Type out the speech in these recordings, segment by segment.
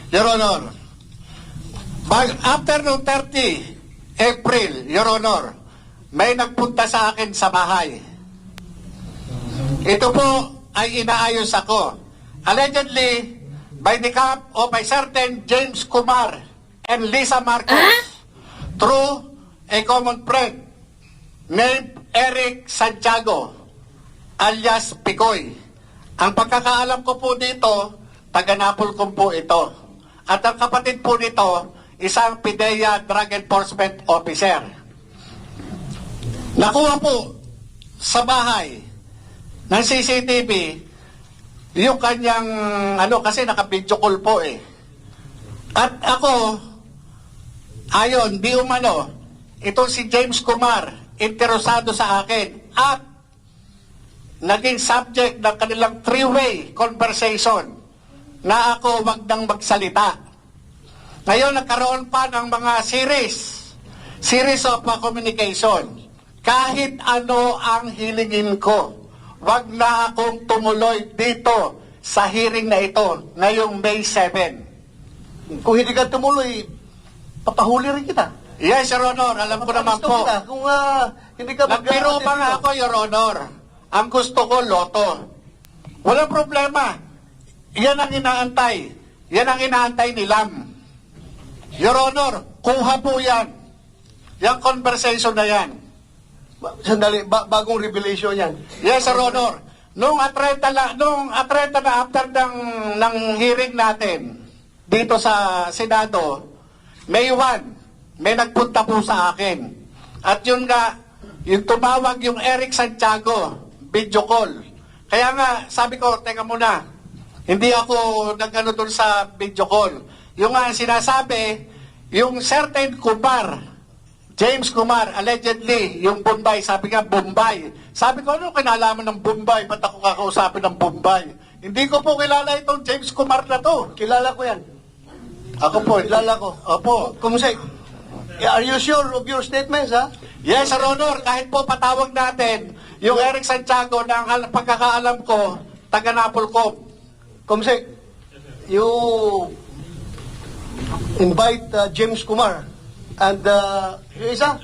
Your Honor, after noong 30 April, Your Honor, may nagpunta sa akin sa bahay. Ito po ay inaayos ako. Allegedly, by the camp of a certain James Kumar and Lisa Marcos through a common friend named Eric Santiago alias Picoy. Ang pagkakaalam ko po dito, taga-Napolcom po ito. At ang kapatid po nito, isang PIDEA Drug Enforcement Officer. Nakuha po sa bahay ng CCTV yung kanyang, kasi naka-video call po eh. At ako, ayon, di umano, ito si James Kumar, interesado sa akin at naging subject ng kanilang three-way conversation na ako wag nang magsalita. Ngayon, nagkaroon pa ng mga series of communication. Kahit ano ang hilingin ko, wag na akong tumuloy dito sa hearing na ito ngayong May 7. Kung hindi ka tumuloy, papahuli rin kita. Yes, Your Honor, alam ko naman po. Kita. Kung hindi ka Nagpiro pa nga ako, Your Honor. Ang gusto ko, loto. Walang problema. Yan ang inaantay. Yan ang inaantay ni Lam. Your Honor, kuha po yan. Yung conversation na yan. Sandali, bagong revelation yan. Yes, Sir Honor. Nung atreta na after ng hearing natin dito sa Senado, May 1, may nagpunta po sa akin. At yun nga, yung tumawag yung Eric Santiago, video call. Kaya nga, sabi ko, teka muna, hindi ako nagano doon sa video call. Yung nga sinasabi, yung certain Kumar, James Kumar, allegedly, yung Bombay, sabi nga Bombay. Sabi ko, ano kinalaman ng Bombay? Ba't ako kakausapin ng Bombay? Hindi ko po kilala itong James Kumar na to. Kilala ko yan. Ako po. Kilala ko. Opo. Kumusay, are you sure of your statements, ha? Yes, Sir Honor, kahit po patawag natin, yung Eric Santiago na ang pagkakaalam ko, taga-Napolcom. Kumusay, you invite James Kumar and yung isa?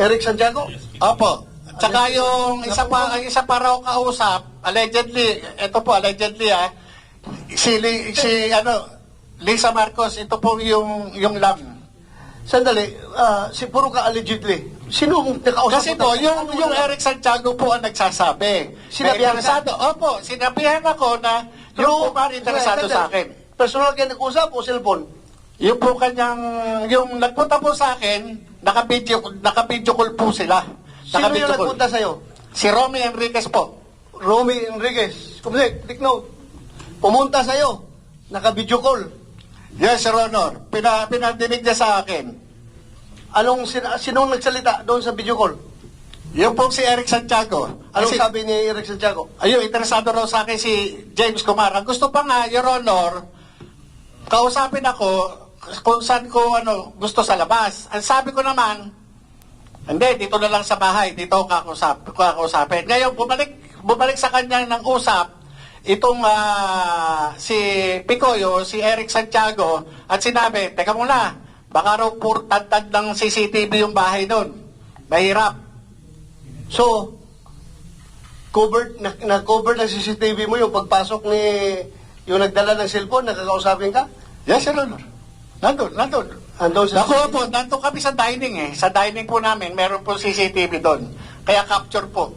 Eric Santiago? Opo. Tsaka yung isa pa raw kausap, allegedly, ito po, allegedly si Lisa Marcos, ito po yung Lam. Sandali, puro ka allegedly. Sino ang nakausap? Kasi po, yung Eric Santiago po ang nagsasabi. Sinabihan ka? Opo, sinabihan ako na yung Kumar interesado sa akin. Personal kayo nag-usap o cellphone? Yung po yung nagpunta po sa akin, naka-video call po sila. Sino yung nagpunta sa'yo? Si Romy Enriquez po. Romy Enriquez. Kumusay, take note. Pumunta sa'yo, naka-video call. Yes, Sir Honor. Pinadinig niya sa akin. Sinong nagsalita doon sa video call? Yung po si Eric Santiago. Anong sabi ni Eric Santiago? Ayun, interesado raw sa akin si James Kumar. Ang gusto pa nga, Your Honor, kausapin ako kung saan ko gusto sa labas. Ang sabi ko naman, hindi, dito na lang sa bahay, dito ako kakausapin. Ngayon, bumalik sa kanya ng usap, itong si Picoyo, si Eric Santiago, at sinabi, teka muna, baka raw purtad ng CCTV yung bahay doon. Mahirap. So, na-cover ng CCTV mo yung pagpasok ni yung nagdala ng cellphone, nakakausapin ka? Yes, Sir Honor. Nandun. Andun sa Nandun kami sa dining Sa dining po namin, meron po CCTV doon. Kaya capture po.